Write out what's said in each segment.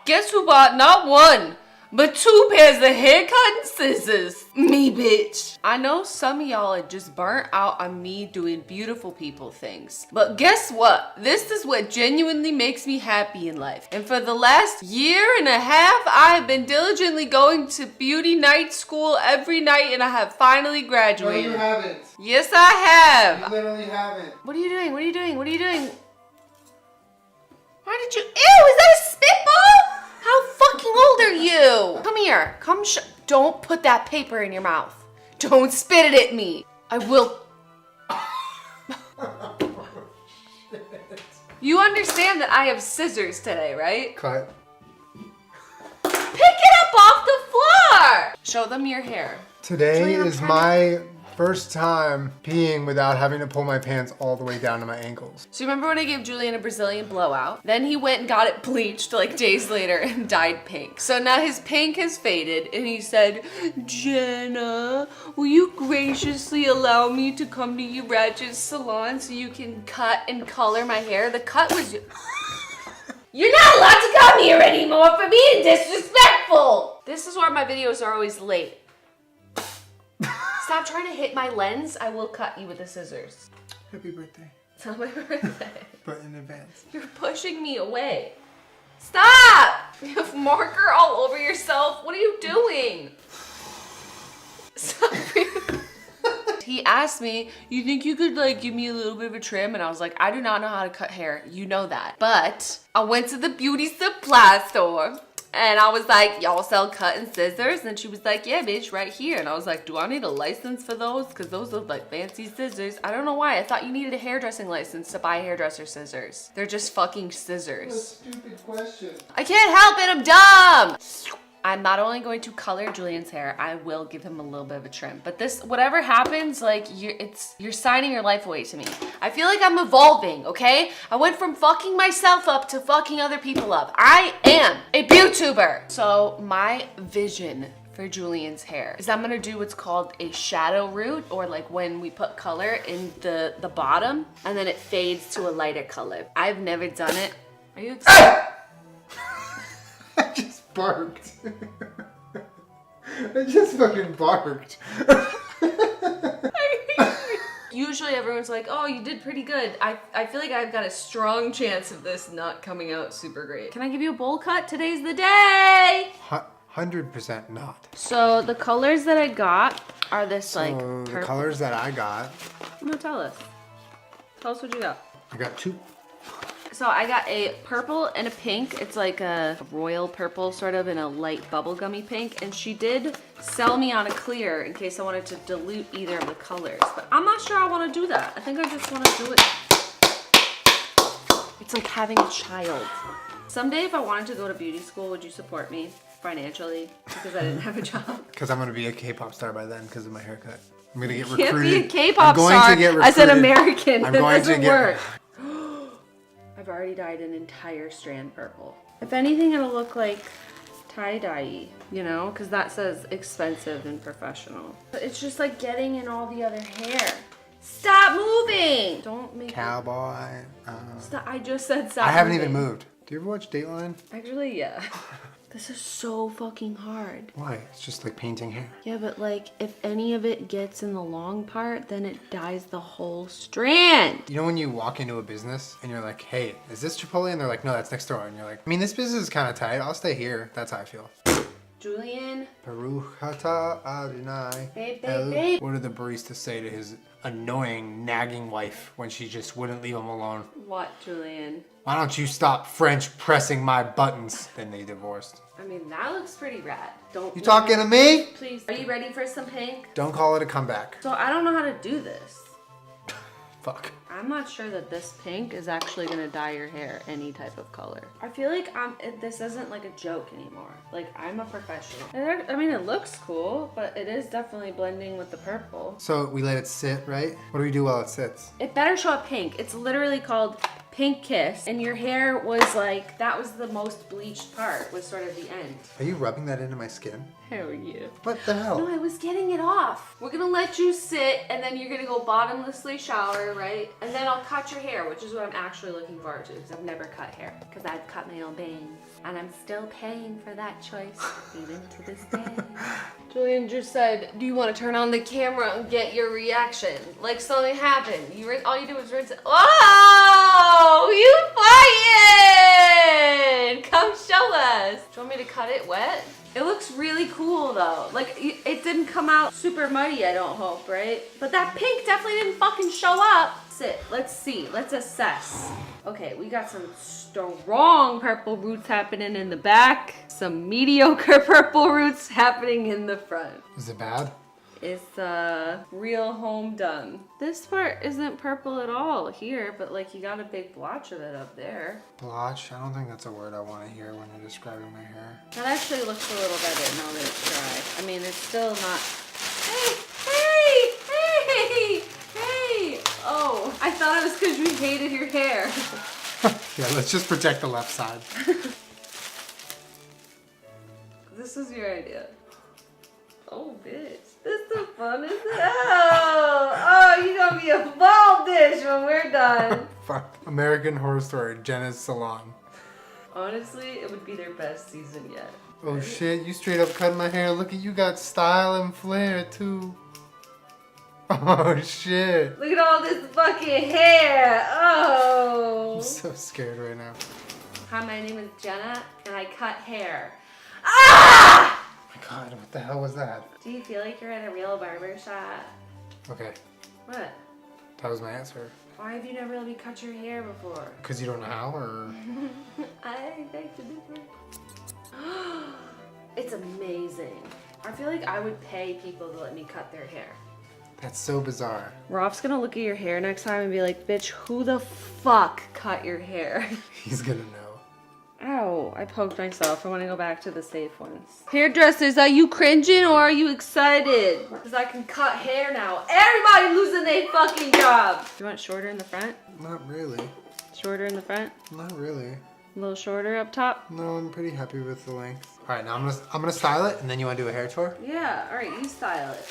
Guess who bought not one, but 2 pairs of hair cutting scissors? Me, bitch. I know some of y'all are just burnt out on me doing beautiful people things. But guess what? This is what genuinely makes me happy in life. And for the last 1.5 years, I have been diligently going to beauty night school every night, and I have finally graduated. No, you haven't. Yes, I have. You literally haven't. What are you doing? What are you doing? What are you doing? Why did you? Ew, is that a spitball? How fucking old are you? Come here. Come don't put that paper in your mouth. Don't spit it at me. I will. You understand that I have scissors today, right? Cut. Pick it up off the floor. Show them your hair. Today is my first time peeing without having to pull my pants all the way down to my ankles. So remember when I gave Julian a Brazilian blowout? Then he went and got it bleached like days later and dyed pink. So now his pink has faded and he said, Jenna, will you graciously allow me to come to your ratchet salon so you can cut and color my hair? The cut was... You're not allowed to come here anymore for being disrespectful. This is why my videos are always late. Stop trying to hit my lens. I will cut you with the scissors. Happy birthday. It's not my birthday. But in advance. You're pushing me away. Stop! You have marker all over yourself. What are you doing? Stop. He asked me, you think you could like give me a little bit of a trim? And I was like, I do not know how to cut hair. You know that. But I went to the beauty supply store. And I was like, y'all sell cutting scissors? And she was like, yeah, bitch, right here. And I was like, do I need a license for those? Because those look like fancy scissors. I don't know why. I thought you needed a hairdressing license to buy hairdresser scissors. They're just fucking scissors. What a stupid question. I can't help it. I'm dumb. I'm not only going to color Julian's hair, I will give him a little bit of a trim. But this, whatever happens, like you're signing your life away to me. I feel like I'm evolving, okay? I went from fucking myself up to fucking other people up. I am a YouTuber. So my vision for Julian's hair is I'm gonna do what's called a shadow root, or like when we put color in the bottom and then it fades to a lighter color. I've never done it. Are you excited? I just barked. I just fucking barked. Usually everyone's like, oh, you did pretty good. I feel like I've got a strong chance of this not coming out super great. Can I give you a bowl cut? Today's the day! 100% not. So the colors that I got are this like purple. The colors that I got. No, tell us. Tell us what you got. I got 2. So I got a purple and a pink. It's like a royal purple sort of, and a light bubblegummy pink. And she did sell me on a clear in case I wanted to dilute either of the colors. But I'm not sure I want to do that. I think I just want to do it. It's like having a child. Someday if I wanted to go to beauty school, would you support me financially? Because I didn't have a job. Because I'm going to be a K-pop star by then because of my haircut. I'm going to get You recruited. can't be a K-pop star as an American. I'm That going doesn't to work. I've already dyed an entire strand purple. If anything, it'll look like tie-dye, you know? Because that says expensive and professional. But it's just like getting in all the other hair. Stop moving! Don't make Cowboy. Stop. I just said stop I haven't moving. even moved. Do you ever watch Dateline? Actually, yeah. This is so fucking hard. Why? It's just like painting hair. Yeah, but like, if any of it gets in the long part, then it dyes the whole strand. You know when you walk into a business and you're like, hey, is this Chipotle? And they're like, no, that's next door. And you're like, I mean, this business is kind of tight. I'll stay here. That's how I feel. Julian. Baruch atah Adonai. Babe. What did the barista say to his annoying, nagging wife when she just wouldn't leave him alone? What, Julian? Why don't you stop French pressing my buttons? Then they divorced. I mean, that looks pretty rad. Don't You talking to me? Please. Are you ready for some pink? Don't call it a comeback. So I don't know how to do this. Fuck. I'm not sure that this pink is actually gonna dye your hair any type of color. I feel like this isn't like a joke anymore. Like, I'm a professional. I mean, it looks cool, but it is definitely blending with the purple. So we let it sit, right? What do we do while it sits? It better show up pink. It's literally called pink kiss, and your hair was like, that was the most bleached part, was sort of the end. Are you rubbing that into my skin? Hell yeah. What the hell? No, I was getting it off. We're gonna let you sit, and then you're gonna go bottomlessly shower, right? And then I'll cut your hair, which is what I'm actually looking forward to, because I've never cut hair. Because I've cut my own bangs. And I'm still paying for that choice, even to this day. Julian just said, do you want to turn on the camera and get your reaction? Like something happened. All you do is rinse it. Oh, you fighting! Come show us. Do you want me to cut it wet? It looks really cool though. Like, it didn't come out super muddy, I don't hope, right? But that pink definitely didn't fucking show up. Sit, let's see, let's assess. Okay, we got some strong purple roots happening in the back. Some mediocre purple roots happening in the front. Is it bad? It's real home done. This part isn't purple at all here, but like you got a big blotch of it up there. Blotch? I don't think that's a word I want to hear when you're describing my hair. That actually looks a little better now that it's dry. I mean, it's still not... Hey! Oh, I thought it was because we hated your hair. Yeah, let's just protect the left side. This was your idea. Oh, bitch. This is the fun, isn't it? Oh, you gonna be a bald dish when we're done. Fuck. American Horror Story, Jenna's Salon. Honestly, it would be their best season yet. Oh Right? shit, you straight up cut my hair. Look at you, got style and flair too. Oh shit. Look at all this fucking hair. Oh. I'm so scared right now. Hi, my name is Jenna, and I cut hair. Ah! Oh my god, what the hell was that? Do you feel like you're at a real barber shop? Okay, What? that was my answer. Why have you never let me cut your hair before? Because you don't know how, or? I beg to differ. It's amazing. I feel like I would pay people to let me cut their hair. That's so bizarre. Rolf's gonna look at your hair next time and be like, bitch, who the fuck cut your hair? He's gonna know. Ow, I poked myself. I want to go back to the safe ones. Hairdressers, are you cringing or are you excited? Because I can cut hair now. Everybody losing their fucking job. You want it shorter in the front? Not really. Shorter in the front? Not really. A little shorter up top? No, I'm pretty happy with the length. All right, now I'm gonna style it, and then you wanna do a hair tour? Yeah, alright, you style it.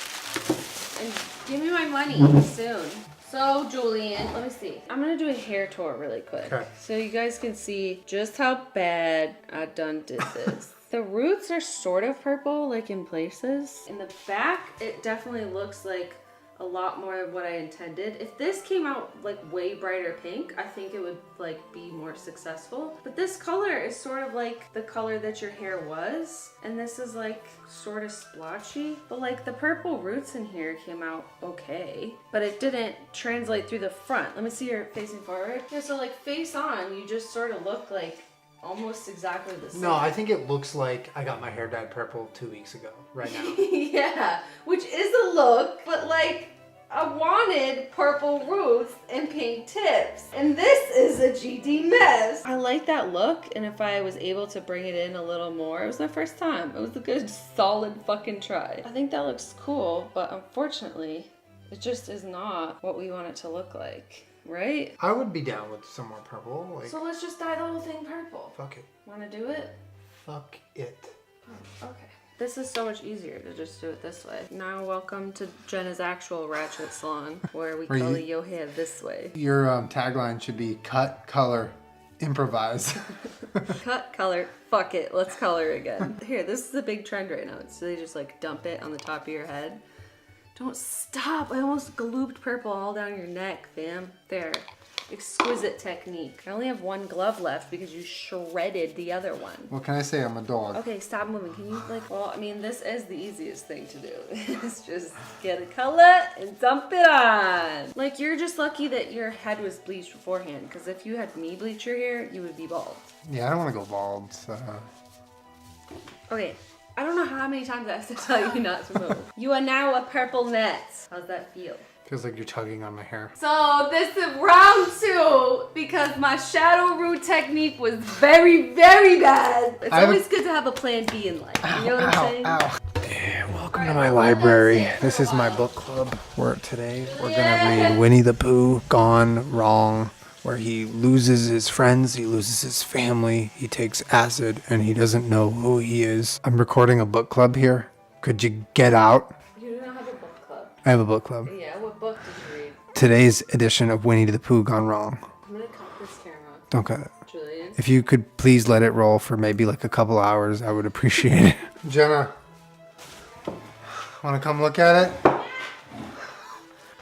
And give me my money soon. So, Julian, let me see. I'm gonna do a hair tour really quick. Okay. So you guys can see just how bad I done did this. The roots are sort of purple, like in places. In the back, it definitely looks like a lot more of what I intended. If this came out like way brighter pink, I think it would like be more successful. But this color is sort of like the color that your hair was. And this is like sort of splotchy. But like the purple roots in here came out okay. But it didn't translate through the front. Let me see your facing forward. Yeah, so like face on, you just sort of look like almost exactly the same. No, I think it looks like I got my hair dyed purple 2 weeks ago, right now. Yeah, which is a look, but like I wanted purple roots and pink tips, and this is a GD mess. I like that look, and if I was able to bring it in a little more, it was my first time. It was a good solid fucking try. I think that looks cool, but unfortunately, it just is not what we want it to look like. Right? I would be down with some more purple. Like, So let's just dye the whole thing purple. fuck it. Wanna do it? Fuck it. Oh, okay. This is so much easier to just do it this way. Now welcome to Jenna's actual ratchet salon, where we color your hair this way. Your tagline should be cut, color, improvise. Cut, color, fuck it, let's color again. Here, this is a big trend right now. So they just like dump it on the top of your head. Don't stop, I almost glooped purple all down your neck, fam. There, exquisite technique. I only have one glove left because you shredded the other one. What can I say? I'm a dog. Okay, stop moving. Can you like, well, I mean, this is the easiest thing to do. It's just get a color and dump it on. Like, you're just lucky that your head was bleached beforehand, because if you had me bleach your hair, you would be bald. Yeah, I don't want to go bald, so. Okay, I don't know how many times I have to tell you not to move. You are now a purple net. How's that feel? Feels like you're tugging on my hair. So this is round 2 because my shadow root technique was very, very bad. It's always good to have a plan B in life. You know what I'm saying? Ow. Yeah, welcome to my library. This is my book club where today we're gonna read Winnie the Pooh, Gone Wrong, where he loses his friends, he loses his family, he takes acid, and he doesn't know who he is. I'm recording a book club here. Could you get out? You don't have a book club. I have a book club. Yeah, what book did you read? Today's edition of Winnie the Pooh Gone Wrong. I'm gonna cut this camera. Don't cut it. Julian? If you could please let it roll for maybe like a couple hours, I would appreciate it. Jenna, wanna come look at it?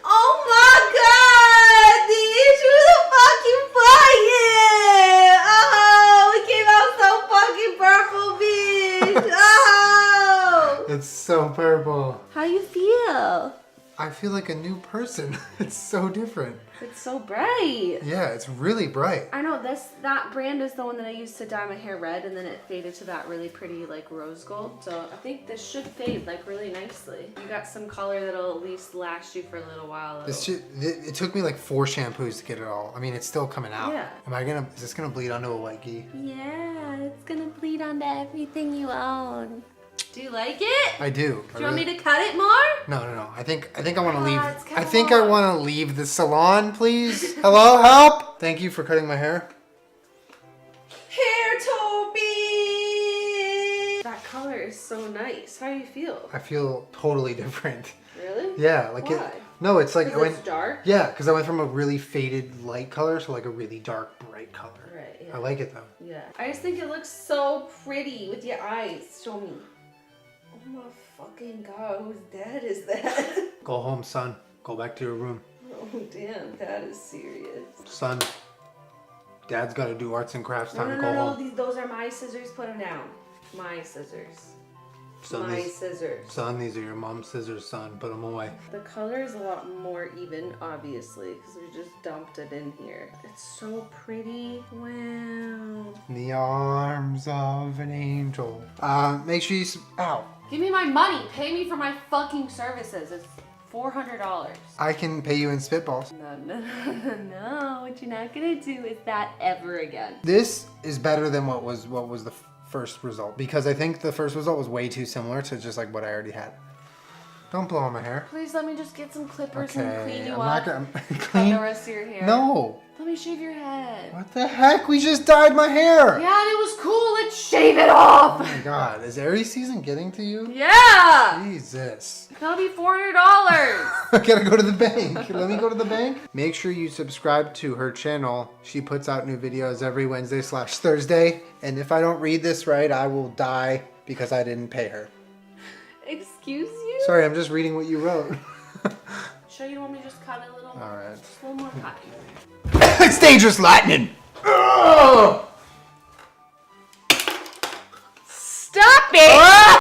Oh my god! The issue of the fucking fire! Oh, we came out so fucking purple, bitch! Oh! It's so purple. How you feel? I feel like a new person. It's so different. It's so bright. Yeah, it's really bright. I know that brand is the one that I used to dye my hair red, and then it faded to that really pretty like rose gold. So I think this should fade like really nicely. You got some color that'll at least last you for a little while. It took me like 4 shampoos to get it all. I mean, it's still coming out. Yeah. Is this gonna bleed onto a white gi? Yeah, it's gonna bleed onto everything you own. Do you like it? I do. Do you want me to cut it more? No. I think I want to leave. it's kinda I think I long. want to leave the salon, please. Hello, help! Thank you for cutting my hair. Hair Toby! That color is so nice. How do you feel? I feel totally different. Really? Yeah, like Why? No, it's like Because it's dark? Yeah, because I went from a really faded light color to like a really dark bright color. Right, yeah. I like it though. Yeah. I just think it looks so pretty with your eyes. Show me. Oh my fucking god, whose dad is that? Go home, son. Go back to your room. Oh damn, that is serious. Son, Dad's got to do arts and crafts. Time to go No, home. those are my scissors. Put them down. My scissors. Son, My scissors. Son, these are your mom's scissors, son. Put them away. The color is a lot more even, obviously, because we just dumped it in here. It's so pretty. Wow. In the arms of an angel. Make sure you... Ow. Give me my money. Pay me for my fucking services. It's $400. I can pay you in spitballs. No. What you're not gonna do is that ever again. This is better than what was the first result, because I think the first result was way too similar to just like what I already had. Don't blow on my hair. Please let me just get some clippers and clean you I'm up. not gonna Cut clean the rest of your hair. No. Let me shave your head. What the heck? We just dyed my hair. Yeah, and it was cool. Let's shave it off. Oh my god, is Aries season getting to you? Yeah. Jesus. That'll be $400. I gotta go to the bank. Let me go to the bank. Make sure you subscribe to her channel. She puts out new videos every Wednesday/Thursday. And if I don't read this right, I will die because I didn't pay her. Excuse you? Sorry, I'm just reading what you wrote. Sure you want me to just cut it a little more? All right. Just a little more cut. It's dangerous lightning. Ugh! Stop it! Ah!